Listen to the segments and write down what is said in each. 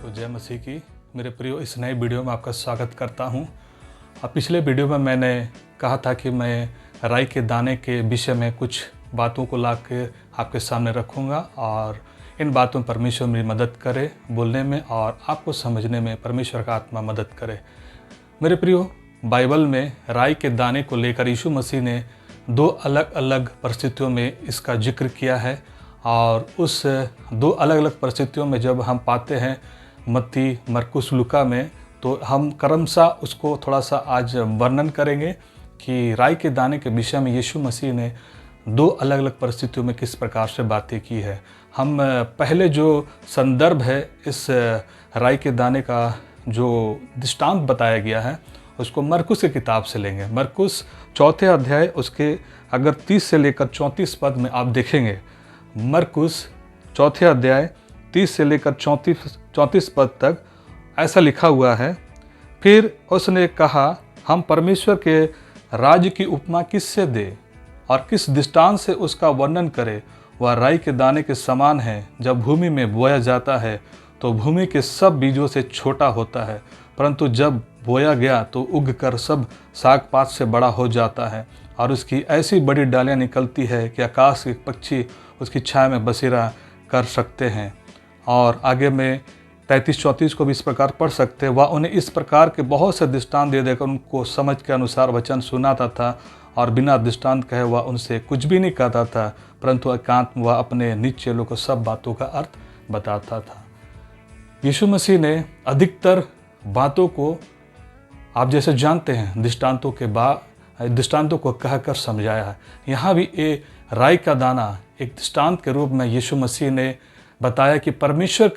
तो जय मसीह की मेरे प्रियो, इस नए वीडियो में आपका स्वागत करता हूं। पिछले वीडियो में मैंने कहा था कि मैं राई के दाने के विषय में कुछ बातों को ला के आपके सामने रखूंगा और इन बातों में परमेश्वर मेरी मदद करे बोलने में और आपको समझने में परमेश्वर का आत्मा मदद करे। मेरे प्रियो, बाइबल में राई के दाने को लेकर यीशु मसीह ने दो अलग अलग परिस्थितियों में इसका जिक्र किया है और उस दो अलग अलग परिस्थितियों में जब हम पाते हैं मत्ती, मरकुस, लूका में, तो हम क्रमशः उसको थोड़ा सा आज वर्णन करेंगे कि राई के दाने के विषय में यीशु मसीह ने दो अलग अलग परिस्थितियों में किस प्रकार से बातें की है। हम पहले जो संदर्भ है इस राई के दाने का जो दृष्टांत बताया गया है उसको मरकुस की किताब से लेंगे। मरकुस 4 अध्याय उसके अगर 30 से लेकर 34 पद में आप देखेंगे, मरकुस 4 अध्याय 30 से लेकर 34 पद तक ऐसा लिखा हुआ है। फिर उसने कहा, हम परमेश्वर के राज्य की उपमा किससे दे और किस दृष्टांत से उसका वर्णन करे। वह राई के दाने के समान है, जब भूमि में बोया जाता है तो भूमि के सब बीजों से छोटा होता है, परंतु जब बोया गया तो उग कर सब साग पात से बड़ा हो जाता है और उसकी ऐसी बड़ी डालियाँ निकलती है कि आकाश के पक्षी उसकी छाया में बसेरा कर सकते हैं। और आगे में 33-34 को भी इस प्रकार पढ़ सकते हैं। वह उन्हें इस प्रकार के बहुत से दृष्टांत दे देकर उनको समझ के अनुसार वचन सुनाता था और बिना दृष्टांत कहे वह उनसे कुछ भी नहीं कहता था, परंतु एकांत में वह अपने निज चेलों को सब बातों का अर्थ बताता था। यीशु मसीह ने अधिकतर बातों को आप जैसे जानते हैं दृष्टांतों को कहकर समझाया है। यहाँ भी ये राई का दाना एक दृष्टांत के रूप में यीशु मसीह ने बताया कि परमेश्वर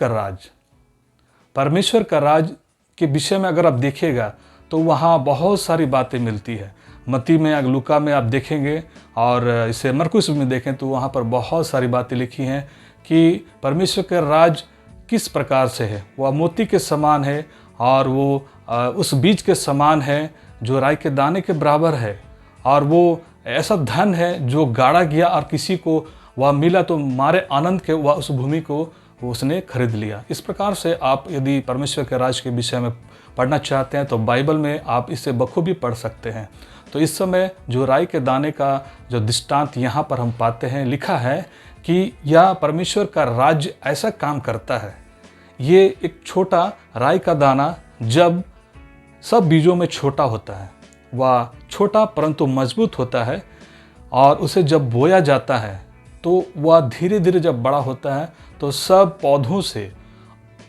का राज के विषय में अगर आप देखिएगा तो वहाँ बहुत सारी बातें मिलती है। मत्ती में, लूका में आप देखेंगे और इसे मरकुस में देखें तो वहाँ पर बहुत सारी बातें लिखी हैं कि परमेश्वर का राज किस प्रकार से है। वह मोती के समान है और वो उस बीज के समान है जो राई के दाने के बराबर है, और वो ऐसा धन है जो गाड़ा गया और किसी को वह मिला तो मारे आनंद के वह उस भूमि को उसने खरीद लिया। इस प्रकार से आप यदि परमेश्वर के राज के विषय में पढ़ना चाहते हैं तो बाइबल में आप इसे बखूबी पढ़ सकते हैं। तो इस समय जो राई के दाने का जो दृष्टांत यहाँ पर हम पाते हैं, लिखा है कि यह परमेश्वर का राज्य ऐसा काम करता है। ये एक छोटा राई का दाना जब सब बीजों में छोटा होता है, वह छोटा परंतु मजबूत होता है, और उसे जब बोया जाता है तो वह धीरे धीरे जब बड़ा होता है तो सब पौधों से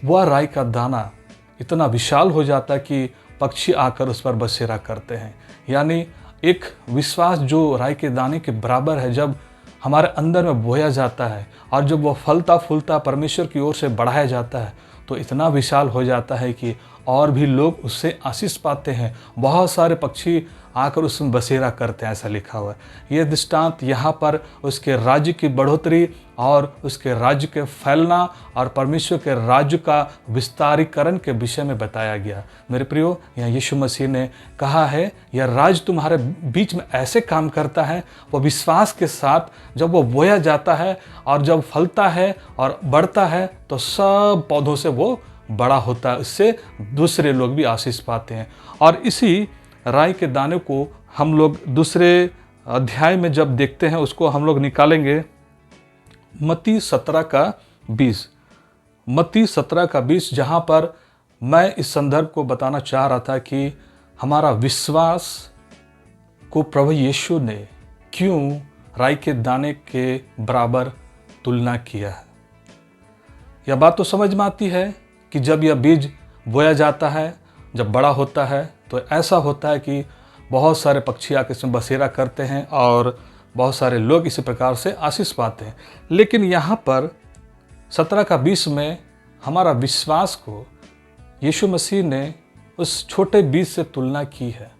वह राई का दाना इतना विशाल हो जाता है कि पक्षी आकर उस पर बसेरा करते हैं। यानी एक विश्वास जो राई के दाने के बराबर है, जब हमारे अंदर में बोया जाता है और जब वह फलता फूलता परमेश्वर की ओर से बढ़ाया जाता है तो इतना विशाल हो जाता है कि और भी लोग उससे आशीष पाते हैं। बहुत सारे पक्षी आकर उसमें बसेरा करते हैं, ऐसा लिखा हुआ है। ये दृष्टांत यहाँ पर उसके राज्य की बढ़ोतरी और उसके राज्य के फैलना और परमेश्वर के राज्य का विस्तारीकरण के विषय में बताया गया। मेरे प्रियो, यहाँ यीशु मसीह ने कहा है यह राज्य तुम्हारे बीच में ऐसे काम करता है। वो विश्वास के साथ जब वो बोया जाता है और जब फलता है और बढ़ता है तो सब पौधों से वो बड़ा होता है, इससे दूसरे लोग भी आशीष पाते हैं। और इसी राई के दाने को हम लोग दूसरे अध्याय में जब देखते हैं उसको हम लोग निकालेंगे मत्ती 17:20, जहाँ पर मैं इस संदर्भ को बताना चाह रहा था कि हमारा विश्वास को प्रभु यीशु ने क्यों राई के दाने के बराबर तुलना किया है। यह बात तो समझ में आती है कि जब यह बीज बोया जाता है, जब बड़ा होता है तो ऐसा होता है कि बहुत सारे पक्षी आकर इसमें बसेरा करते हैं और बहुत सारे लोग इसी प्रकार से आशीष पाते हैं। लेकिन यहाँ पर 17:20 में हमारा विश्वास को यीशु मसीह ने उस छोटे बीज से तुलना की है।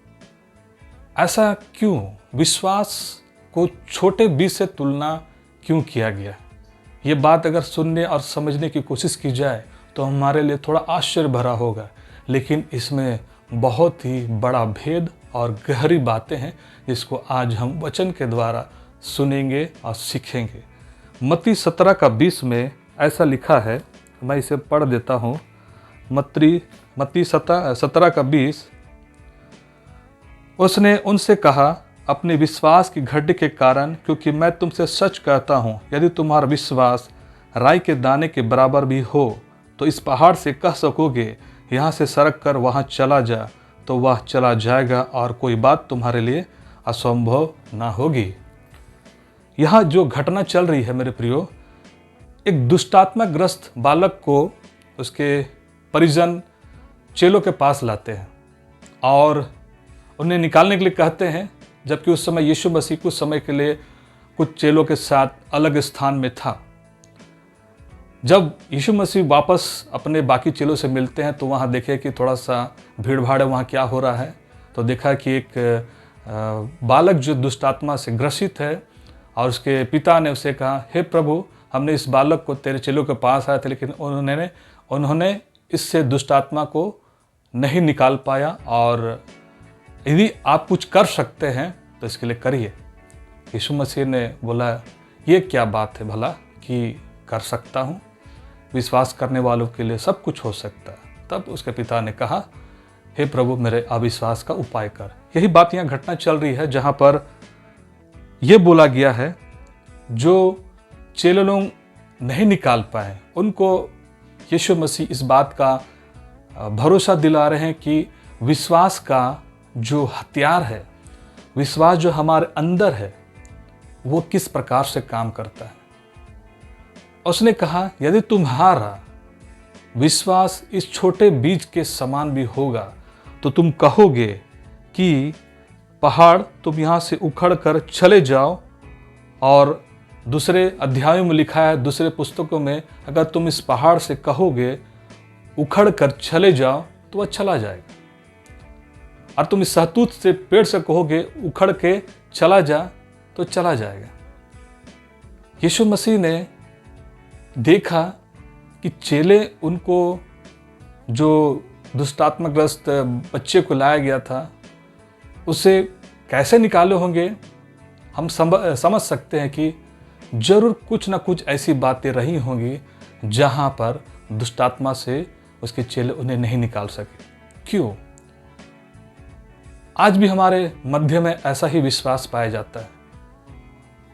ऐसा क्यों? विश्वास को छोटे बीज से तुलना क्यों किया गया? ये बात अगर सुनने और समझने की कोशिश की जाए तो हमारे लिए थोड़ा आश्चर्य भरा होगा, लेकिन इसमें बहुत ही बड़ा भेद और गहरी बातें हैं जिसको आज हम वचन के द्वारा सुनेंगे और सीखेंगे। मत्ती 17:20 में ऐसा लिखा है, मैं इसे पढ़ देता हूँ। मत्ती 17:20, उसने उनसे कहा, अपने विश्वास की घटी के कारण, क्योंकि मैं तुमसे सच कहता हूँ, यदि तुम्हारा विश्वास राई के दाने के बराबर भी हो तो इस पहाड़ से कह सकोगे, यहाँ से सरक कर वहाँ चला जा, तो वह चला जाएगा और कोई बात तुम्हारे लिए असंभव ना होगी। यहाँ जो घटना चल रही है मेरे प्रियो, एक दुष्टात्मा ग्रस्त बालक को उसके परिजन चेलों के पास लाते हैं और उन्हें निकालने के लिए कहते हैं, जबकि उस समय यीशु मसीह कुछ समय के लिए कुछ चेलों के साथ अलग स्थान में था। जब यीशु मसीह वापस अपने बाकी चेलों से मिलते हैं तो वहाँ देखे कि थोड़ा सा भीड़ भाड़ है, वहाँ क्या हो रहा है। तो देखा कि एक बालक जो दुष्टात्मा से ग्रसित है और उसके पिता ने उसे कहा, हे प्रभु, हमने इस बालक को तेरे चेलों के पास आए थे, लेकिन उन्होंने इससे दुष्टात्मा को नहीं निकाल पाया, और यदि आप कुछ कर सकते हैं तो इसके लिए करिए। यीशु मसीह ने बोला, ये क्या बात है भला कि कर सकता हूँ, विश्वास करने वालों के लिए सब कुछ हो सकता है। तब उसके पिता ने कहा, हे प्रभु, मेरे अविश्वास का उपाय कर। यही बात यहाँ घटना चल रही है, जहाँ पर यह बोला गया है, जो चेले लोग नहीं निकाल पाए उनको यीशु मसीह इस बात का भरोसा दिला रहे हैं कि विश्वास का जो हथियार है, विश्वास जो हमारे अंदर है, वो किस प्रकार से काम करता है। उसने कहा, यदि तुम्हारा विश्वास इस छोटे बीज के समान भी होगा तो तुम कहोगे कि पहाड़ तुम यहाँ से उखड़ कर चले जाओ। और दूसरे अध्यायों में लिखा है, दूसरे पुस्तकों में, अगर तुम इस पहाड़ से कहोगे उखड़ कर चले जाओ तो वह चला जाएगा, और तुम इस सहतूत से पेड़ से कहोगे उखड़ के चला जा तो चला जाएगा। यीशु मसीह ने देखा कि चेले उनको, जो दुष्टात्मग्रस्त बच्चे को लाया गया था, उसे कैसे निकाले होंगे। हम समझ सकते हैं कि जरूर कुछ ना कुछ ऐसी बातें रही होंगी जहाँ पर दुष्टात्मा से उसके चेले उन्हें नहीं निकाल सके। क्यों? आज भी हमारे मध्य में ऐसा ही विश्वास पाया जाता है।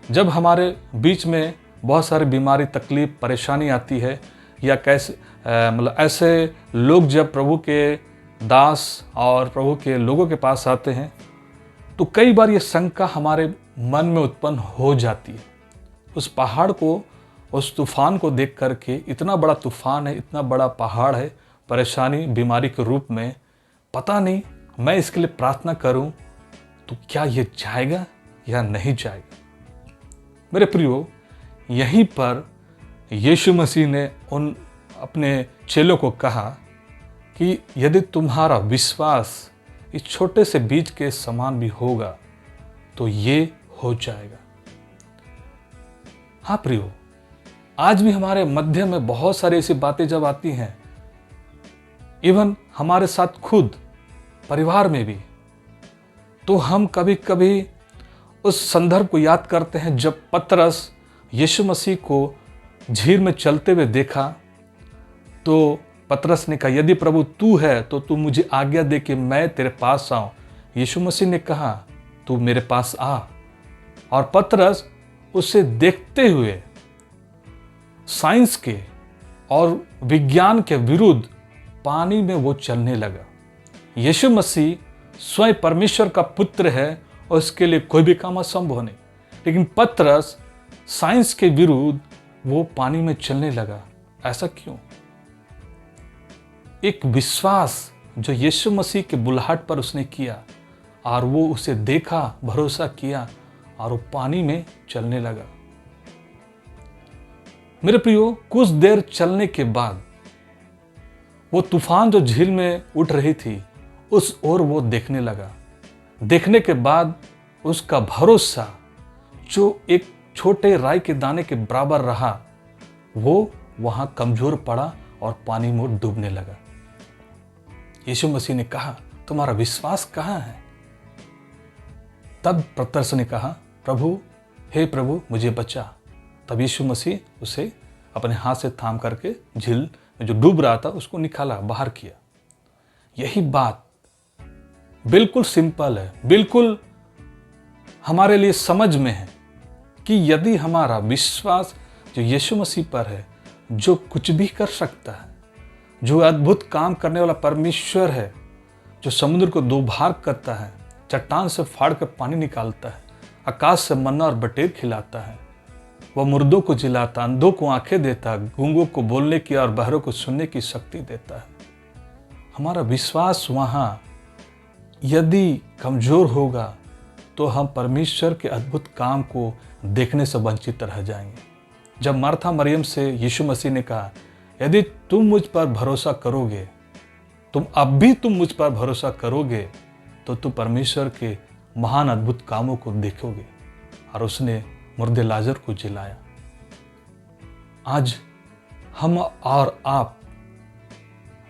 जब हमारे बीच में बहुत सारी बीमारी, तकलीफ, परेशानी आती है, या कैसे मतलब ऐसे लोग जब प्रभु के दास और प्रभु के लोगों के पास आते हैं, तो कई बार ये शंका हमारे मन में उत्पन्न हो जाती है। उस पहाड़ को, उस तूफान को देख करके, इतना बड़ा तूफान है, इतना बड़ा पहाड़ है, परेशानी, बीमारी के रूप में, पता नहीं मैं इसके लिए प्रार्थना करूं तो क्या ये जाएगा या नहीं जाएगा। मेरे प्रियो, यहीं पर यीशु मसीह ने उन अपने चेलों को कहा कि यदि तुम्हारा विश्वास इस छोटे से बीज के समान भी होगा तो ये हो जाएगा। हाँ प्रियो, आज भी हमारे मध्य में बहुत सारी ऐसी बातें जब आती हैं, इवन हमारे साथ खुद परिवार में भी, तो हम कभी कभी उस संदर्भ को याद करते हैं जब पतरस यीशु मसीह को झील में चलते हुए देखा। तो पतरस ने कहा, यदि प्रभु तू है तो तू मुझे आज्ञा दे कि मैं तेरे पास आऊं। यीशु मसीह ने कहा, तू मेरे पास आ। और पतरस उसे देखते हुए साइंस के और विज्ञान के विरुद्ध पानी में वो चलने लगा। यीशु मसीह स्वयं परमेश्वर का पुत्र है और उसके लिए कोई भी काम असंभव नहीं, लेकिन पतरस साइंस के विरुद्ध वो पानी में चलने लगा। ऐसा क्यों? एक विश्वास जो यीशु मसीह के बुलाहट पर उसने किया, और वो उसे देखा, भरोसा किया, और वो पानी में चलने लगा। मेरे प्रियो, कुछ देर चलने के बाद वो तूफान जो झील में उठ रही थी, उस ओर वो देखने लगा। देखने के बाद उसका भरोसा जो एक छोटे राई के दाने के बराबर रहा, वो वहां कमजोर पड़ा और पानी में डूबने लगा। यीशु मसीह ने कहा, तुम्हारा विश्वास कहाँ है? तब पतरस ने कहा, प्रभु, हे प्रभु, मुझे बचा। तब यीशु मसीह उसे अपने हाथ से थाम करके झील जो डूब रहा था उसको निकाला, बाहर किया। यही बात बिल्कुल सिंपल है, बिल्कुल हमारे लिए समझ में है कि यदि हमारा विश्वास जो यीशु मसीह पर है, जो कुछ भी कर सकता है, जो अद्भुत काम करने वाला परमेश्वर है, जो समुद्र को दो भाग करता है, चट्टान से फाड़ कर पानी निकालता है, आकाश से मन्ना और बटेर खिलाता है, वह मुर्दों को जिलाता, अंधों को आंखें देता, गूंगों को बोलने की और बहरों को सुनने की शक्ति देता है। हमारा विश्वास वहाँ यदि कमजोर होगा तो हम परमेश्वर के अद्भुत काम को देखने से वंचित रह जाएंगे। जब मार्था मरियम से यीशु मसीह ने कहा, यदि तुम मुझ पर भरोसा करोगे, तुम मुझ पर भरोसा करोगे तो तुम परमेश्वर के महान अद्भुत कामों को देखोगे। और उसने मुर्दे लाजर को जिलाया। आज हम और आप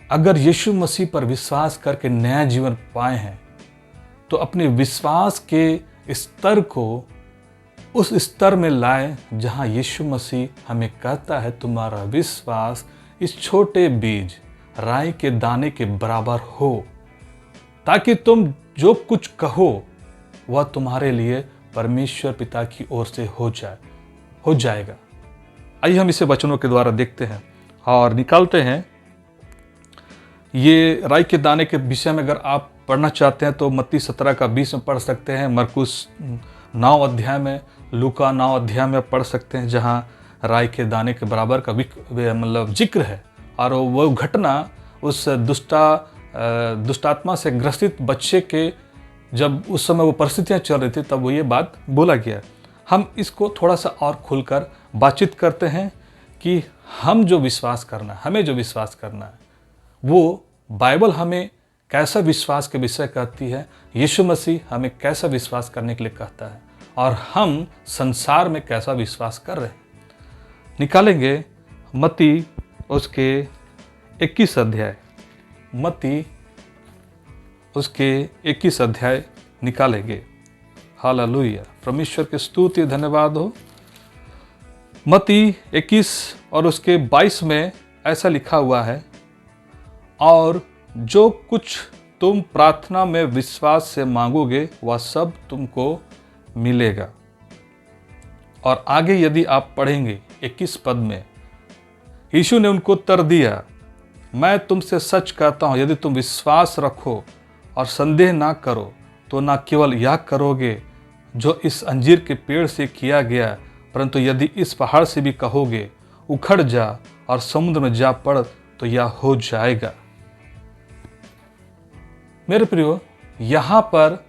अगर यीशु मसीह पर विश्वास करके नया जीवन पाए हैं तो अपने विश्वास के स्तर को उस स्तर में लाए जहां यीशु मसीह हमें कहता है, तुम्हारा विश्वास इस छोटे बीज राई के दाने के बराबर हो, ताकि तुम जो कुछ कहो वह तुम्हारे लिए परमेश्वर पिता की ओर से हो जाएगा। आइए हम इसे वचनों के द्वारा देखते हैं और निकालते हैं। ये राई के दाने के विषय में अगर आप पढ़ना चाहते हैं तो मत्ती 17 का 20 में पढ़ सकते हैं, मरकुस 9 अध्याय में, लूका 9 अध्याय में पढ़ सकते हैं, जहाँ राई के दाने के बराबर का मतलब जिक्र है। और वो घटना उस दुष्टात्मा से ग्रसित बच्चे के, जब उस समय वो परिस्थितियाँ चल रही थी, तब वो ये बात बोला गया। हम इसको थोड़ा सा और खुलकर बातचीत करते हैं कि हमें जो विश्वास करना है वो बाइबल हमें कैसा विश्वास के विषय कहती है, यीशु मसीह हमें कैसा विश्वास करने के लिए कहता है, और हम संसार में कैसा विश्वास कर रहे हैं। निकालेंगे मत्ती उसके 21 अध्याय, मत्ती उसके 21 अध्याय निकालेंगे। हालेलुया, परमेश्वर की स्तुति धन्यवाद हो। मत्ती 21 और उसके 22 में ऐसा लिखा हुआ है, और जो कुछ तुम प्रार्थना में विश्वास से मांगोगे वह सब तुमको मिलेगा। और आगे यदि आप पढ़ेंगे 21 पद में, यीशु ने उनको उत्तर दिया, मैं तुमसे सच कहता हूँ, यदि तुम विश्वास रखो और संदेह ना करो तो ना केवल यह करोगे जो इस अंजीर के पेड़ से किया गया, परंतु यदि इस पहाड़ से भी कहोगे उखड़ जा और समुद्र में जा पड़ तो यह हो जाएगा। मेरे प्रियो, यहाँ पर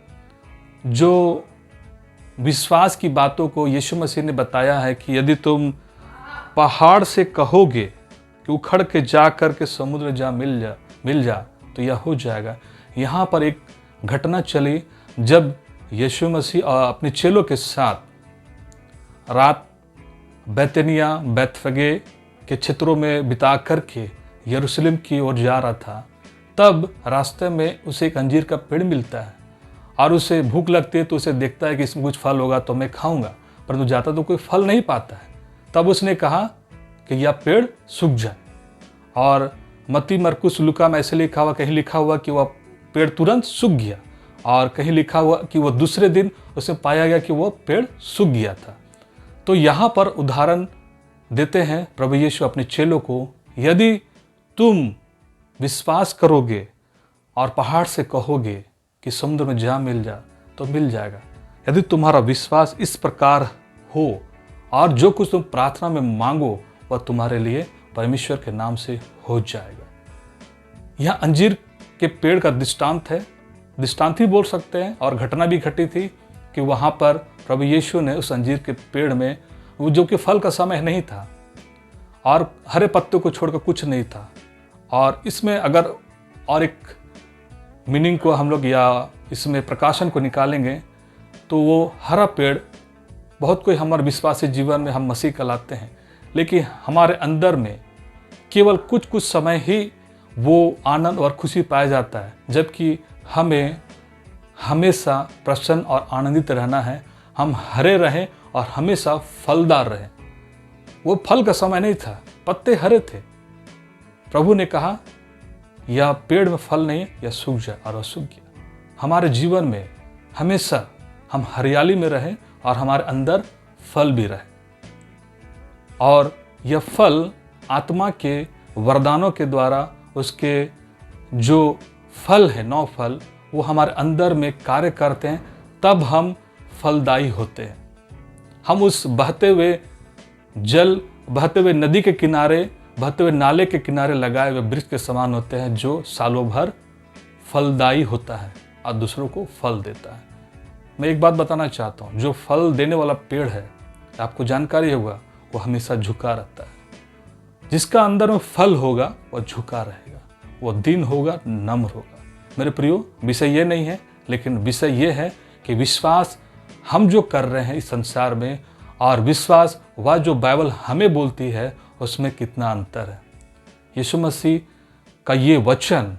जो विश्वास की बातों को यीशु मसीह ने बताया है कि यदि तुम पहाड़ से कहोगे कि उखड़ के जा कर के समुद्र जा मिल जा तो यह हो जाएगा। यहाँ पर एक घटना चली जब यीशु मसीह अपने चेलों के साथ रात बैतनिया बैतफगे के क्षेत्रों में बिता करके यरूशलेम की ओर जा रहा था। तब रास्ते में उसे एक अंजीर का पेड़ मिलता है और उसे भूख लगती है, तो उसे देखता है कि इसमें कुछ फल होगा तो मैं खाऊंगा, परंतु जाता तो कोई फल नहीं पाता है। तब उसने कहा कि यह पेड़ सूख जाए। और मत्ती, मरकुस, लूका में ऐसे लिखा हुआ, कहीं लिखा हुआ कि वह पेड़ तुरंत सूख गया, और कहीं लिखा हुआ कि वह दूसरे दिन उसे पाया गया कि वह पेड़ सूख गया था। तो यहाँ पर उदाहरण देते हैं प्रभु यीशु अपने चेलों को, यदि तुम विश्वास करोगे और पहाड़ से कहोगे कि समुद्र में जा मिल जा तो मिल जाएगा। यदि तुम्हारा विश्वास इस प्रकार हो और जो कुछ तुम प्रार्थना में मांगो वह तुम्हारे लिए परमेश्वर के नाम से हो जाएगा। यह अंजीर के पेड़ का दृष्टांत है, दृष्टांत ही बोल सकते हैं, और घटना भी घटी थी कि वहाँ पर प्रभु यीशु ने उस अंजीर के पेड़ में, वो जो कि फल का समय नहीं था और हरे पत्तों को छोड़कर कुछ नहीं था, और इसमें अगर और एक मीनिंग को हम लोग या इसमें प्रकाशन को निकालेंगे तो वो हरा पेड़, बहुत कोई हमारे विश्वासी जीवन में हम मसीह कहलाते हैं, लेकिन हमारे अंदर में केवल कुछ कुछ समय ही वो आनंद और खुशी पाया जाता है, जबकि हमें हमेशा प्रसन्न और आनंदित रहना है। हम हरे रहें और हमेशा फलदार रहें। वो फल का समय नहीं था, पत्ते हरे थे, प्रभु ने कहा या पेड़ में फल नहीं या सूख जाए, और वह सूख गया। हमारे जीवन में हमेशा हम हरियाली में रहें और हमारे अंदर फल भी रहे, और यह फल आत्मा के वरदानों के द्वारा उसके जो फल है 9 फल वो हमारे अंदर में कार्य करते हैं, तब हम फलदायी होते हैं। हम उस बहते हुए जल, बहते हुए नदी के किनारे, बहते हुए नाले के किनारे लगाए हुए वृक्ष के समान होते हैं, जो सालों भर फलदायी होता है और दूसरों को फल देता है। मैं एक बात बताना चाहता हूँ, जो फल देने वाला पेड़ है, आपको जानकारी होगा, वो हमेशा झुका रहता है। जिसका अंदर में फल होगा वह झुका रहेगा, वो दीन होगा, नम्र होगा। मेरे प्रियो, विषय ये नहीं है, लेकिन विषय ये है कि विश्वास हम जो कर रहे हैं इस संसार में और विश्वास वह जो बाइबल हमें बोलती है उसमें कितना अंतर है। यीशु मसीह का ये वचन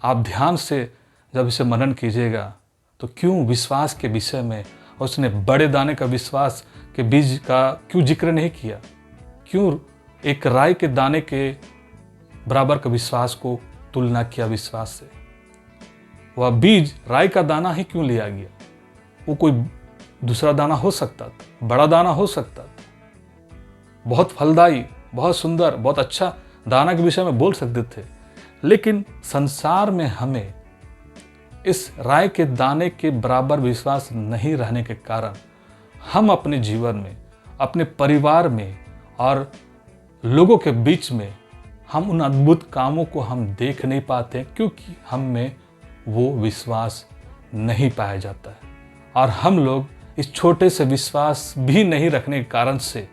आप ध्यान से जब इसे मनन कीजिएगा तो क्यों विश्वास के विषय में उसने बड़े दाने का विश्वास के बीज का क्यों जिक्र नहीं किया? क्यों एक राई के दाने के बराबर का विश्वास को तुलना किया विश्वास से? वह बीज राई का दाना ही क्यों लिया गया? वो कोई दूसरा दाना हो सकता था, बड़ा दाना हो सकता था, बहुत फलदायी, बहुत सुंदर, बहुत अच्छा दाना के विषय में बोल सकते थे। लेकिन संसार में हमें इस राय के दाने के बराबर विश्वास नहीं रहने के कारण हम अपने जीवन में, अपने परिवार में और लोगों के बीच में हम उन अद्भुत कामों को हम देख नहीं पाते, क्योंकि हम में वो विश्वास नहीं पाया जाता है। और हम लोग इस छोटे से विश्वास भी नहीं रखने के कारण से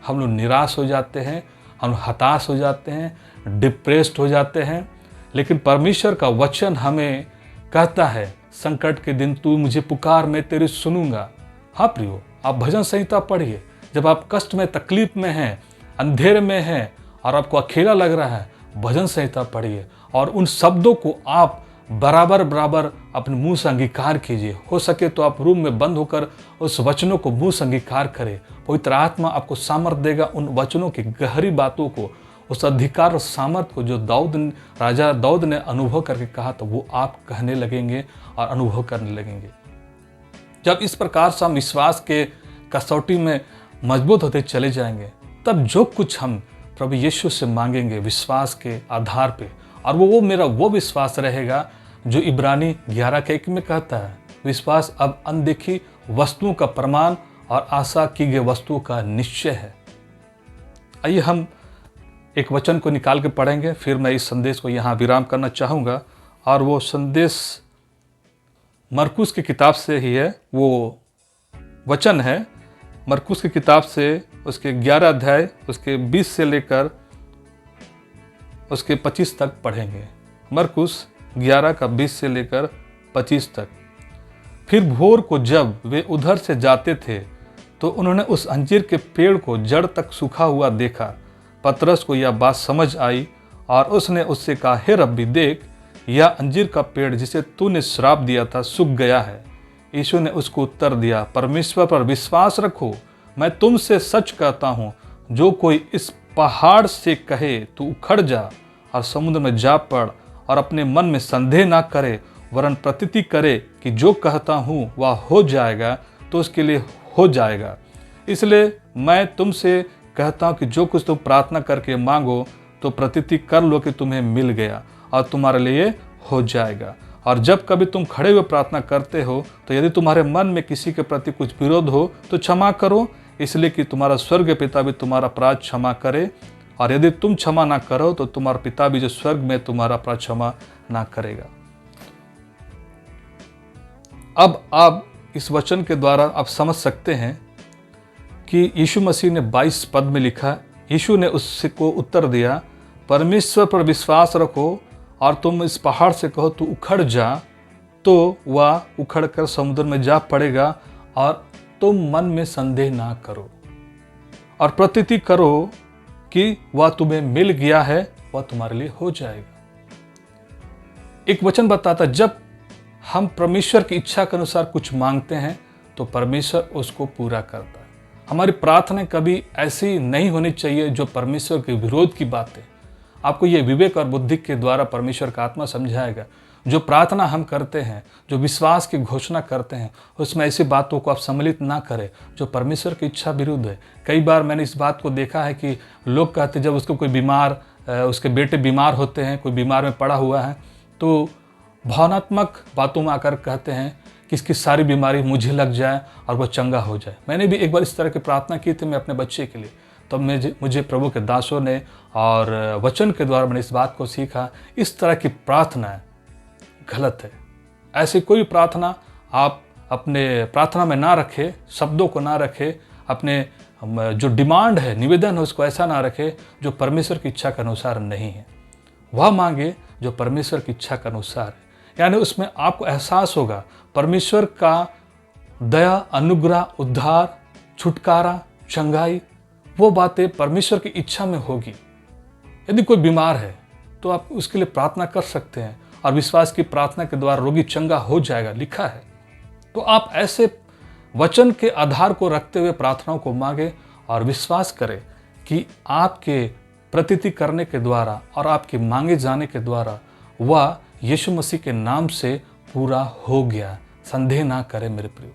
हम लोग निराश हो जाते हैं, हम हताश हो जाते हैं, डिप्रेस्ड हो जाते हैं। लेकिन परमेश्वर का वचन हमें कहता है, संकट के दिन तू मुझे पुकार, मैं तेरी सुनूंगा। हाँ प्रियो, आप भजन संहिता पढ़िए। जब आप कष्ट में, तकलीफ में हैं, अंधेरे में हैं और आपको अकेला लग रहा है, भजन संहिता पढ़िए और उन शब्दों को आप बराबर बराबर अपने मुंह से अंगीकार कीजिए। हो सके तो आप रूम में बंद होकर उस वचनों को मुंह से अंगीकार करें। पवित्र आत्मा आपको सामर्थ देगा उन वचनों की गहरी बातों को, उस अधिकार और सामर्थ को जो राजा दाऊद ने अनुभव करके कहा, तो वो आप कहने लगेंगे और अनुभव करने लगेंगे। जब इस प्रकार से हम विश्वास के कसौटी में मजबूत होते चले जाएंगे, तब जो कुछ हम प्रभु यीशु से मांगेंगे विश्वास के आधार पे, और वो मेरा वो विश्वास रहेगा जो इब्रानी 11:1 में कहता है, विश्वास अब अनदेखी वस्तुओं का प्रमाण और आशा की गई वस्तुओं का निश्चय है। आइए हम एक वचन को निकाल के पढ़ेंगे, फिर मैं इस संदेश को यहाँ विराम करना चाहूँगा। और वो संदेश मरकुस की किताब से ही है। वो वचन है मरकुस की किताब से, उसके 11 अध्याय उसके 20 से लेकर उसके 25 तक पढ़ेंगे। मरकुस 11 का 20 से लेकर 25 तक। फिर भोर को जब वे उधर से जाते थे तो उन्होंने उस अंजीर के पेड़ को जड़ तक सूखा हुआ देखा। पतरस को यह बात समझ आई और उसने उससे कहा, हे रब्बी, देख, यह अंजीर का पेड़ जिसे तूने श्राप दिया था सूख गया है। यीशु ने उसको उत्तर दिया, परमेश्वर पर विश्वास रखो। मैं तुमसे सच कहता हूँ, जो कोई इस पहाड़ से कहे तू उखड़ जा और समुद्र में जा पड़ और अपने मन में संदेह ना करे, वरन प्रतीति करे कि जो कहता हूँ वह हो जाएगा, तो उसके लिए हो जाएगा। इसलिए मैं तुमसे कहता हूँ कि जो कुछ तुम प्रार्थना करके मांगो तो प्रतीति कर लो कि तुम्हें मिल गया और तुम्हारे लिए हो जाएगा। और जब कभी तुम खड़े हुए प्रार्थना करते हो तो यदि तुम्हारे मन में किसी के प्रति कुछ विरोध हो तो क्षमा करो, इसलिए कि तुम्हारा स्वर्ग पिता भी तुम्हारा अपराध क्षमा करे। और यदि तुम क्षमा ना करो तो तुम्हारा पिता भी जो स्वर्ग में तुम्हारा अपराध क्षमा ना करेगा। अब आप इस वचन के द्वारा आप समझ सकते हैं कि यीशु मसीह ने 22 पद में लिखा, यीशु ने उसको उत्तर दिया, परमेश्वर पर विश्वास रखो और तुम इस पहाड़ से कहो तू उखड़ जा, तो वह उखड़ कर समुद्र में जा पड़ेगा। और तुम मन में संदेह ना करो और प्रतीति करो कि वह तुम्हें मिल गया है, वह तुम्हारे लिए हो जाएगा। एक वचन बताता, जब हम परमेश्वर की इच्छा के अनुसार कुछ मांगते हैं तो परमेश्वर उसको पूरा करता है। हमारी प्रार्थना कभी ऐसी नहीं होनी चाहिए जो परमेश्वर के विरोध की बात है। आपको ये विवेक और बुद्धि के द्वारा परमेश्वर का आत्मा समझाएगा। जो प्रार्थना हम करते हैं, जो विश्वास की घोषणा करते हैं, उसमें ऐसी बातों को आप सम्मिलित ना करें जो परमेश्वर की इच्छा विरुद्ध है। कई बार मैंने इस बात को देखा है कि लोग कहते जब उसको कोई बीमार, उसके बेटे बीमार होते हैं, कोई बीमार में पड़ा हुआ है, तो भावनात्मक बातों में आकर कहते हैं कि इसकी सारी बीमारी मुझे लग जाए और वह चंगा हो जाए। मैंने भी एक बार इस तरह की प्रार्थना की थी मैं अपने बच्चे के लिए। तब मुझे प्रभु के दासों ने और वचन के द्वारा मैंने इस बात को सीखा, इस तरह की प्रार्थना गलत है। ऐसी कोई प्रार्थना आप अपने प्रार्थना में ना रखें, शब्दों को ना रखें, अपने जो डिमांड है, निवेदन है, उसको ऐसा ना रखें जो परमेश्वर की इच्छा के अनुसार नहीं है। वह मांगे जो परमेश्वर की इच्छा के अनुसार है। यानी उसमें आपको एहसास होगा परमेश्वर का दया, अनुग्रह, उद्धार, छुटकारा, चंगाई, वो बातें परमेश्वर की इच्छा में होगी। यदि कोई बीमार है तो आप उसके लिए प्रार्थना कर सकते हैं और विश्वास की प्रार्थना के द्वारा रोगी चंगा हो जाएगा, लिखा है। तो आप ऐसे वचन के आधार को रखते हुए प्रार्थनाओं को मांगे और विश्वास करें कि आपके प्रतीति करने के द्वारा और आपके मांगे जाने के द्वारा वह यीशु मसीह के नाम से पूरा हो गया। संदेह ना करें मेरे प्रियो।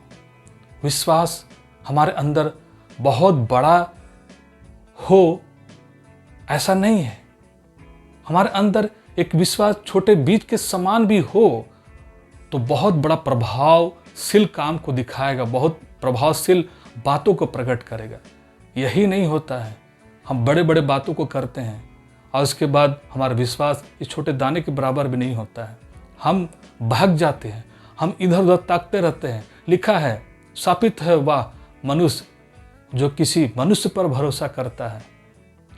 विश्वास हमारे अंदर बहुत बड़ा हो ऐसा नहीं है। हमारे अंदर एक विश्वास छोटे बीज के समान भी हो तो बहुत बड़ा प्रभावशील काम को दिखाएगा, बहुत प्रभावशील बातों को प्रकट करेगा। यही नहीं होता है, हम बड़े बड़े बातों को करते हैं और उसके बाद हमारा विश्वास इस छोटे दाने के बराबर भी नहीं होता है। हम भाग जाते हैं, हम इधर उधर ताकते रहते हैं। लिखा है, शापित है वह मनुष्य जो किसी मनुष्य पर भरोसा करता है,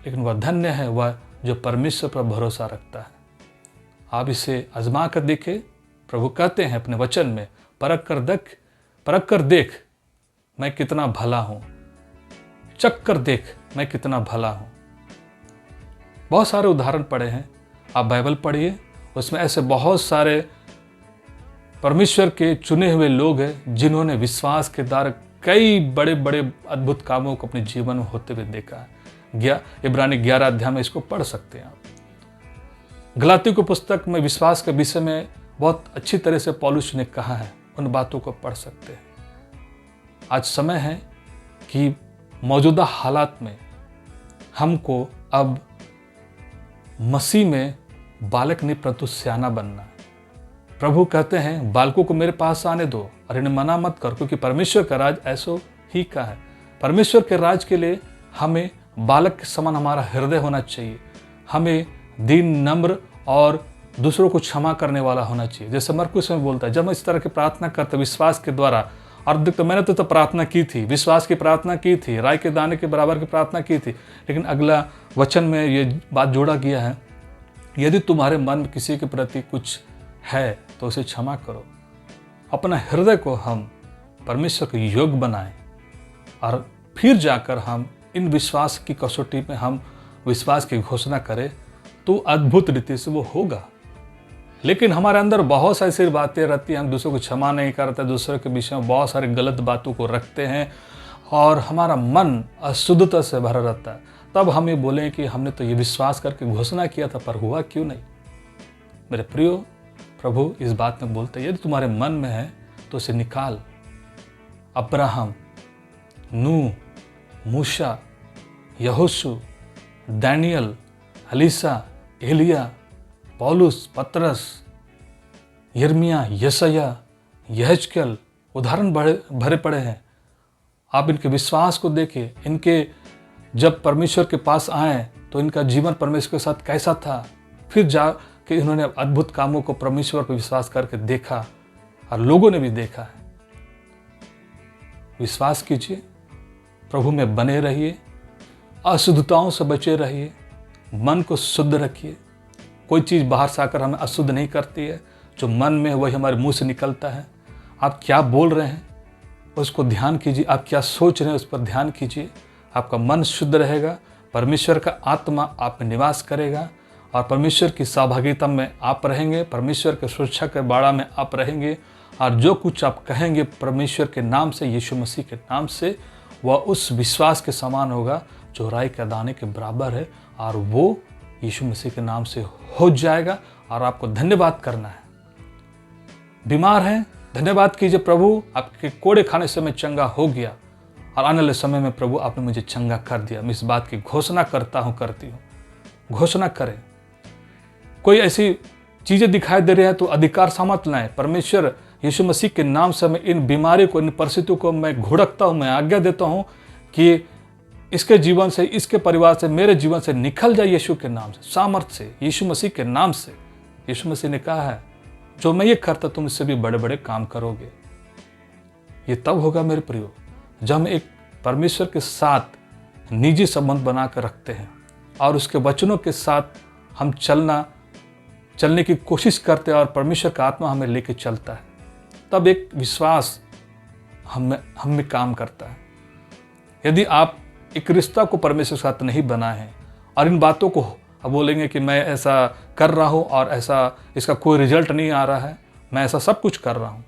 लेकिन वह धन्य है वह जो परमेश्वर पर भरोसा रखता है। आप इसे आजमा कर देखें। प्रभु कहते हैं अपने वचन में, परख कर देख मैं कितना भला हूं, चख कर देख मैं कितना भला हूं। बहुत सारे उदाहरण पढ़े हैं, आप बाइबल पढ़िए, उसमें ऐसे बहुत सारे परमेश्वर के चुने हुए लोग हैं जिन्होंने विश्वास के द्वारा कई बड़े बड़े अद्भुत कामों को अपने जीवन में होते हुए देखा है। इब्रानी 11 अध्याय में इसको पढ़ सकते हैं आप। गलातियों की पुस्तक में विश्वास के विषय में बहुत अच्छी तरह से पौलुस ने कहा है, उन बातों को पढ़ सकते हैं। आज समय है कि मौजूदा हालात में हमको अब मसीह में बालक नहीं परंतु सियाना बनना है। प्रभु कहते हैं बालकों को मेरे पास आने दो और इन्हें मना मत कर, क्योंकि परमेश्वर का राज ऐसो ही का है। परमेश्वर के राज के लिए हमें बालक के समान हमारा हृदय होना चाहिए। हमें दीन, नम्र और दूसरों को क्षमा करने वाला होना चाहिए। जैसे मरकुस में बोलता है, जब हम इस तरह की प्रार्थना करते विश्वास के द्वारा, और देखो मैंने तो प्रार्थना की थी, विश्वास की प्रार्थना की थी, राई के दाने के बराबर की प्रार्थना की थी, लेकिन अगला वचन में ये बात जोड़ा गया है, यदि तुम्हारे मन में किसी के प्रति कुछ है तो उसे क्षमा करो। अपना हृदय को हम परमेश्वर के योग्य बनाएं और फिर जाकर हम इन विश्वास की कसौटी में हम विश्वास की घोषणा करें तो अद्भुत रीति से वो होगा। लेकिन हमारे अंदर बहुत सारी ऐसी बातें रहती हैं, हम दूसरों को क्षमा नहीं करते, दूसरों के विषय में बहुत सारे गलत बातों को रखते हैं और हमारा मन अशुद्धता से भरा रहता है। तब हम ये बोलें कि हमने तो ये विश्वास करके घोषणा किया था पर हुआ क्यों नहीं। मेरे प्रियो, प्रभु इस बात में बोलते हैं यदि तुम्हारे मन में है तो उसे निकाल। अब्राहम, नूह, मूसा, यहोशू, दानियल, एलीशा, एलिया, पौलुस, पतरस, यिर्मयाह, यशायाह, यहेजकेल, उदाहरण भरे पड़े हैं। आप इनके विश्वास को देखें, इनके जब परमेश्वर के पास आए तो इनका जीवन परमेश्वर के साथ कैसा था, फिर जाके इन्होंने अद्भुत कामों को परमेश्वर पर विश्वास करके देखा और लोगों ने भी देखा है। विश्वास कीजिए, प्रभु में बने रहिए, अशुद्धताओं से बचे रहिए, मन को शुद्ध रखिए। कोई चीज़ बाहर से आकर हमें अशुद्ध नहीं करती है, जो मन में है वही हमारे मुंह से निकलता है। आप क्या बोल रहे हैं उसको ध्यान कीजिए, आप क्या सोच रहे हैं उस पर ध्यान कीजिए। आपका मन शुद्ध रहेगा, परमेश्वर का आत्मा आप में निवास करेगा और परमेश्वर की सहभागिता में आप रहेंगे, परमेश्वर के सुरक्षा के बाड़ा में आप रहेंगे और जो कुछ आप कहेंगे परमेश्वर के नाम से, यीशु मसीह के नाम से, वह उस विश्वास के समान होगा जो राई के दाने के बराबर है और वो यीशु मसीह के नाम से हो जाएगा और आपको धन्यवाद करना है। बीमार हैं, धन्यवाद कीजिए, प्रभु आपके कोड़े खाने से मैं चंगा हो गया और आने वाले समय में प्रभु आपने मुझे चंगा कर दिया। मैं इस बात की घोषणा करता हूँ, करती हूँ। घोषणा करें। कोई ऐसी चीज़ें दिखाई दे रही है तो अधिकार सामर्थ लाएं। परमेश्वर यीशु मसीह के नाम से मैं इन बीमारी को, इन परिस्थितियों को मैं घुड़कता हूँ, मैं आज्ञा देता हूँ कि इसके जीवन से, इसके परिवार से, मेरे जीवन से निकल जाए यीशु के नाम से, सामर्थ से, यीशु मसीह के नाम से। यीशु मसीह ने कहा है जो मैं ये करता तुम इससे भी बड़े बड़े काम करोगे। ये तब होगा मेरे प्रियो जब हम एक परमेश्वर के साथ निजी संबंध बना कर रखते हैं और उसके वचनों के साथ हम चलने की कोशिश करते हैं और परमेश्वर का आत्मा हमें लेके चलता है। तब एक विश्वास हम में काम करता है। यदि आप एक रिश्ता को परमेश्वर के साथ नहीं बनाए हैं और इन बातों को अब बोलेंगे कि मैं ऐसा कर रहा हूँ और ऐसा इसका कोई रिजल्ट नहीं आ रहा है, मैं ऐसा सब कुछ कर रहा हूँ,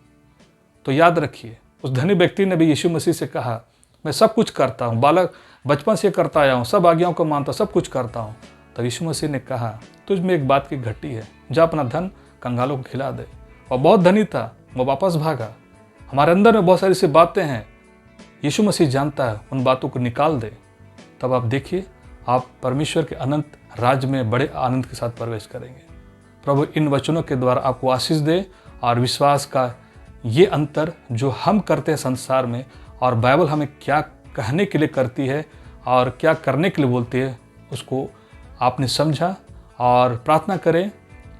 तो याद रखिए उस धनी व्यक्ति ने भी यीशु मसीह से कहा मैं सब कुछ करता हूँ, बालक बचपन से करता आया हूँ, सब आज्ञाओं को मानता, सब कुछ करता हूँ। तब यीशु मसीह ने कहा तुझ में एक बात की घटी है, जा अपना धन कंगालों को खिला दे। और बहुत धनी था, वो वापस भागा। हमारे अंदर में बहुत सारी सी बातें हैं, यीशु मसीह जानता है, उन बातों को निकाल दे। तब आप देखिए आप परमेश्वर के अनंत राज्य में बड़े आनंद के साथ प्रवेश करेंगे। प्रभु इन वचनों के द्वारा आपको आशीष दे और विश्वास का ये अंतर जो हम करते हैं संसार में और बाइबल हमें क्या कहने के लिए करती है और क्या करने के लिए बोलती है, उसको आपने समझा। और प्रार्थना करें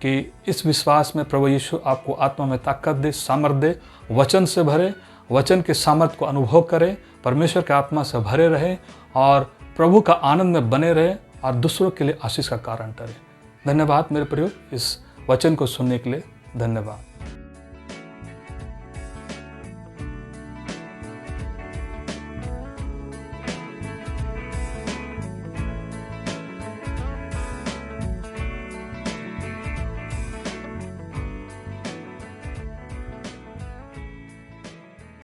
कि इस विश्वास में प्रभु यीशु आपको आत्मा में ताकत दे, सामर्थ दे, वचन से भरे, वचन के सामर्थ को अनुभव करें, परमेश्वर के आत्मा से भरे रहे और प्रभु का आनंद में बने रहे और दूसरों के लिए आशीष का कारण ठहरे। धन्यवाद मेरे प्रियो, इस वचन को सुनने के लिए धन्यवाद।